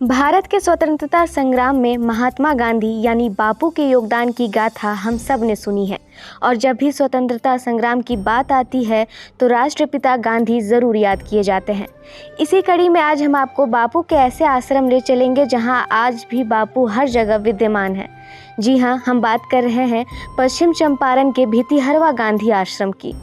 भारत के स्वतंत्रता संग्राम में महात्मा गांधी यानी बापू के योगदान की गाथा हम सब ने सुनी है और जब भी स्वतंत्रता संग्राम की बात आती है तो राष्ट्रपिता गांधी ज़रूर याद किए जाते हैं। इसी कड़ी में आज हम आपको बापू के ऐसे आश्रम ले चलेंगे जहां आज भी बापू हर जगह विद्यमान है। जी हाँ, हम बात कर रहे हैं पश्चिम चंपारण के भितिहरवा गांधी आश्रम की।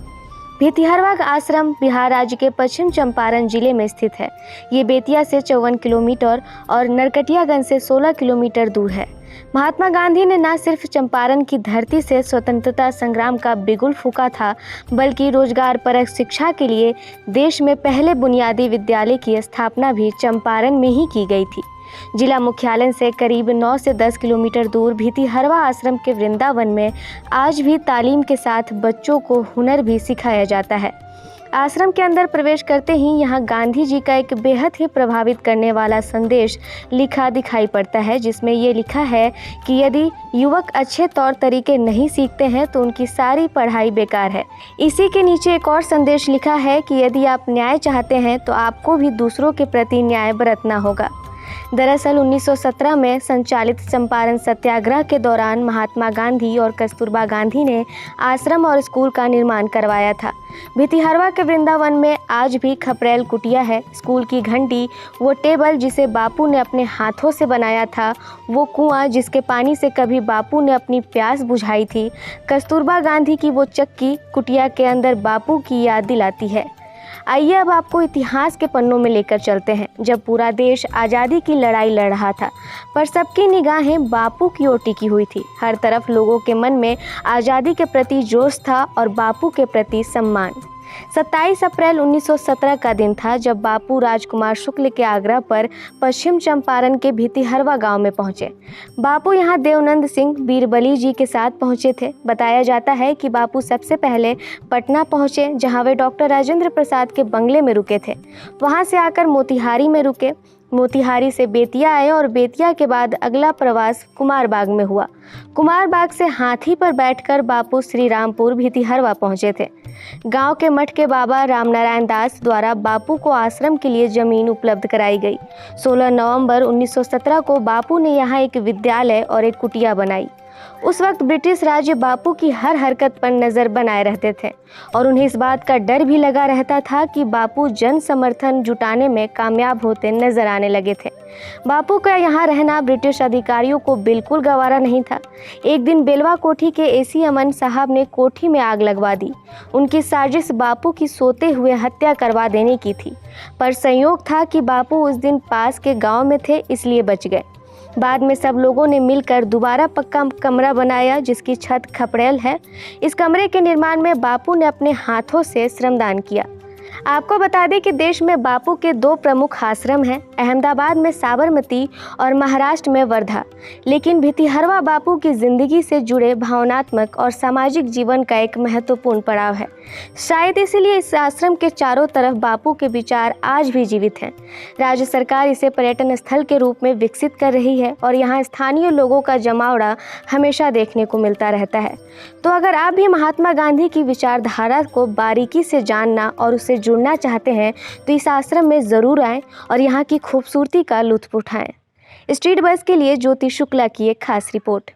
भितिहरवा आश्रम बिहार राज्य के पश्चिम चंपारण जिले में स्थित है। ये बेतिया से 54 किलोमीटर और नरकटियागंज से 16 किलोमीटर दूर है। महात्मा गांधी ने न सिर्फ चंपारण की धरती से स्वतंत्रता संग्राम का बिगुल फूंका था, बल्कि रोजगार परक शिक्षा के लिए देश में पहले बुनियादी विद्यालय की स्थापना भी चंपारण में ही की गई थी। जिला मुख्यालय से करीब 9 से 10 किलोमीटर दूर भितिहरवा आश्रम के वृंदावन में आज भी तालीम के साथ बच्चों को हुनर भी सिखाया जाता है। आश्रम के अंदर प्रवेश करते ही यहाँ गांधी जी का एक बेहद ही प्रभावित करने वाला संदेश लिखा दिखाई पड़ता है, जिसमें ये लिखा है कि यदि युवक अच्छे तौर तरीके नहीं सीखते हैं तो उनकी सारी पढ़ाई बेकार है। इसी के नीचे एक और संदेश लिखा है कि यदि आप न्याय चाहते हैं तो आपको भी दूसरों के प्रति न्याय बरतना होगा। दरअसल 1917 में संचालित चंपारण सत्याग्रह के दौरान महात्मा गांधी और कस्तूरबा गांधी ने आश्रम और स्कूल का निर्माण करवाया था। भितिहरवा के वृंदावन में आज भी खपरेल कुटिया है। स्कूल की घंटी, वो टेबल जिसे बापू ने अपने हाथों से बनाया था, वो कुआं जिसके पानी से कभी बापू ने अपनी प्यास बुझाई थी, कस्तूरबा गांधी की वो चक्की कुटिया के अंदर बापू की याद दिलाती है। आइए अब आपको इतिहास के पन्नों में लेकर चलते हैं, जब पूरा देश आज़ादी की लड़ाई लड़ रहा था, पर सबकी निगाहें बापू की ओर टिकी हुई थी। हर तरफ लोगों के मन में आज़ादी के प्रति जोश था और बापू के प्रति सम्मान। 27 अप्रैल 1917 का दिन था जब बापू राजकुमार शुक्ल के आग्रह पर पश्चिम चंपारण के भितिहरवा गांव में पहुंचे। बापू यहां देवनंद सिंह बीरबली जी के साथ पहुंचे थे। बताया जाता है कि बापू सबसे पहले पटना पहुंचे, जहां वे डॉक्टर राजेंद्र प्रसाद के बंगले में रुके थे। वहां से आकर मोतिहारी में रुके, मोतिहारी से बेतिया आए और बेतिया के बाद अगला प्रवास कुमारबाग में हुआ। कुमारबाग से हाथी पर बैठकर बापू श्री रामपुर भितिहरवा पहुंचे थे। गांव के मठ के बाबा रामनारायण दास द्वारा बापू को आश्रम के लिए जमीन उपलब्ध कराई गई। 16 नवंबर 1917 को बापू ने यहां एक विद्यालय और एक कुटिया बनाई। उस वक्त ब्रिटिश राज्य बापू की हर हरकत पर नज़र बनाए रहते थे और उन्हें इस बात का डर भी लगा रहता था कि बापू जन समर्थन जुटाने में कामयाब होते नजर आने लगे थे। बापू का यहाँ रहना ब्रिटिश अधिकारियों को बिल्कुल गवारा नहीं था। एक दिन बेलवा कोठी के एसी अमन साहब ने कोठी में आग लगवा दी। उनकी साजिश बापू की सोते हुए हत्या करवा देने की थी, पर संयोग था कि बापू उस दिन पास के गाँव में थे, इसलिए बच गए। बाद में सब लोगों ने मिलकर दोबारा पक्का कमरा बनाया जिसकी छत खपड़ेल है। इस कमरे के निर्माण में बापू ने अपने हाथों से श्रमदान किया। आपको बता दें कि देश में बापू के 2 प्रमुख आश्रम हैं, अहमदाबाद में साबरमती और महाराष्ट्र में वर्धा। लेकिन भितिहरवा बापू की ज़िंदगी से जुड़े भावनात्मक और सामाजिक जीवन का एक महत्वपूर्ण पड़ाव है। शायद इसीलिए इस आश्रम के चारों तरफ बापू के विचार आज भी जीवित हैं। राज्य सरकार इसे पर्यटन स्थल के रूप में विकसित कर रही है और यहाँ स्थानीय लोगों का जमावड़ा हमेशा देखने को मिलता रहता है। तो अगर आप भी महात्मा गांधी की विचारधारा को बारीकी से जानना और उससे जुड़ना चाहते हैं तो इस आश्रम में ज़रूर आएं और यहाँ की खूबसूरती का लुत्फ उठाएं। स्ट्रीट बस के लिए ज्योति शुक्ला की एक खास रिपोर्ट।